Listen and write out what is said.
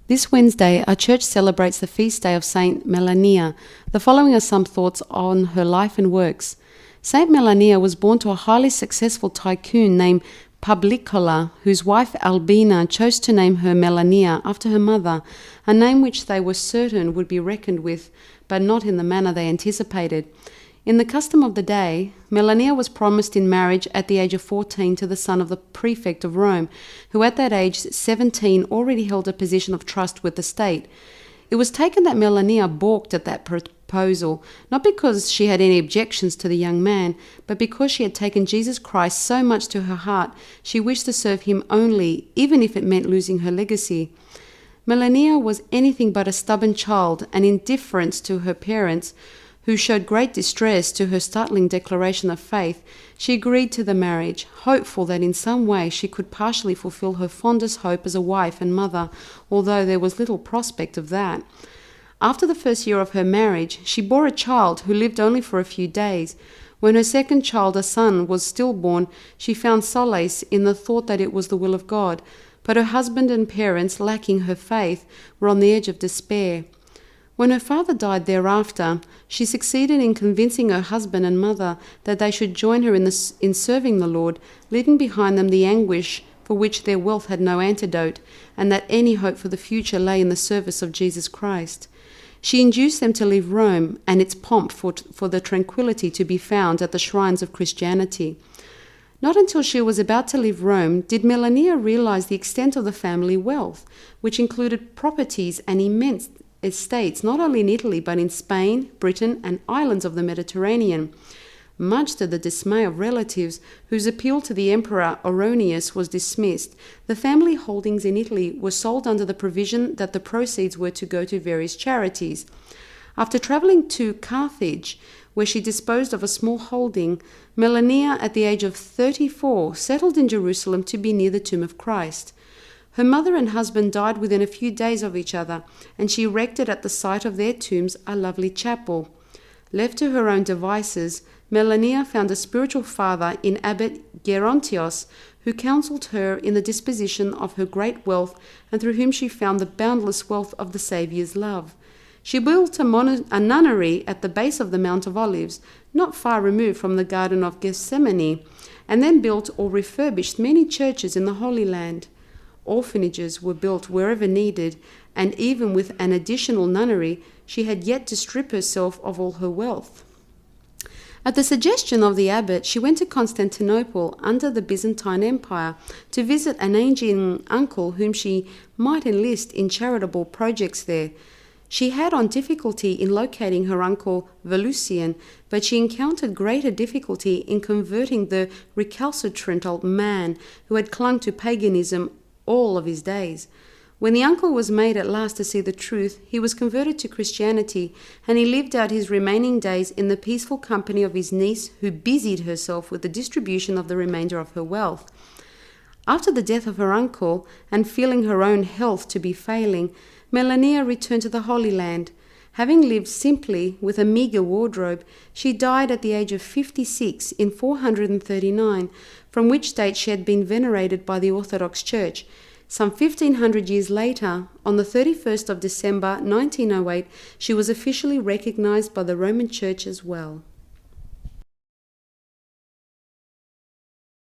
This Wednesday, our church celebrates the feast day of Saint Melania. The following are some thoughts on her life and works. Saint Melania was born to a highly successful tycoon named Publicola, whose wife Albina chose to name her Melania after her mother, a name which they were certain would be reckoned with, but not in the manner they anticipated. In the custom of the day, Melania was promised in marriage at the age of 14 to the son of the prefect of Rome, who at that age 17 already held a position of trust with the state. It was taken that Melania balked at that proposal, not because she had any objections to the young man, but because she had taken Jesus Christ so much to her heart, she wished to serve him only, even if it meant losing her legacy. Melania was anything but a stubborn child, and indifferent to her parents, who showed great distress to her startling declaration of faith, she agreed to the marriage, hopeful that in some way she could partially fulfill her fondest hope as a wife and mother, although there was little prospect of that. After the first year of her marriage, she bore a child who lived only for a few days. When her second child, a son, was stillborn, she found solace in the thought that it was the will of God, but her husband and parents, lacking her faith, were on the edge of despair. When her father died thereafter, she succeeded in convincing her husband and mother that they should join her in serving the Lord, leaving behind them the anguish for which their wealth had no antidote, and that any hope for the future lay in the service of Jesus Christ. She induced them to leave Rome and its pomp for the tranquility to be found at the shrines of Christianity. Not until she was about to leave Rome did Melania realize the extent of the family wealth, which included properties and immense estates not only in Italy but in Spain, Britain, and islands of the Mediterranean. Much to the dismay of relatives, whose appeal to the Emperor Honorius was dismissed, the family holdings in Italy were sold under the provision that the proceeds were to go to various charities. After travelling to Carthage, where she disposed of a small holding, Melania, at the age of 34, settled in Jerusalem to be near the tomb of Christ. Her mother and husband died within a few days of each other, and she erected at the site of their tombs a lovely chapel. Left to her own devices, Melania found a spiritual father in Abbot Gerontios, who counselled her in the disposition of her great wealth, and through whom she found the boundless wealth of the Saviour's love. She built a nunnery at the base of the Mount of Olives, not far removed from the Garden of Gethsemane, and then built or refurbished many churches in the Holy Land. Orphanages were built wherever needed, and even with an additional nunnery, she had yet to strip herself of all her wealth. At the suggestion of the abbot, she went to Constantinople under the Byzantine Empire to visit an aging uncle whom she might enlist in charitable projects there. She had on difficulty in locating her uncle Volusian, but she encountered greater difficulty in converting the recalcitrant old man who had clung to paganism all of his days. When the uncle was made at last to see the truth, he was converted to Christianity, and he lived out his remaining days in the peaceful company of his niece, who busied herself with the distribution of the remainder of her wealth. After the death of her uncle, and feeling her own health to be failing, Melania returned to the Holy Land. Having lived simply with a meagre wardrobe, she died at the age of 56 in 439, from which date she had been venerated by the Orthodox Church. Some 1,500 years later, on the 31st of December 1908, she was officially recognized by the Roman Church as well.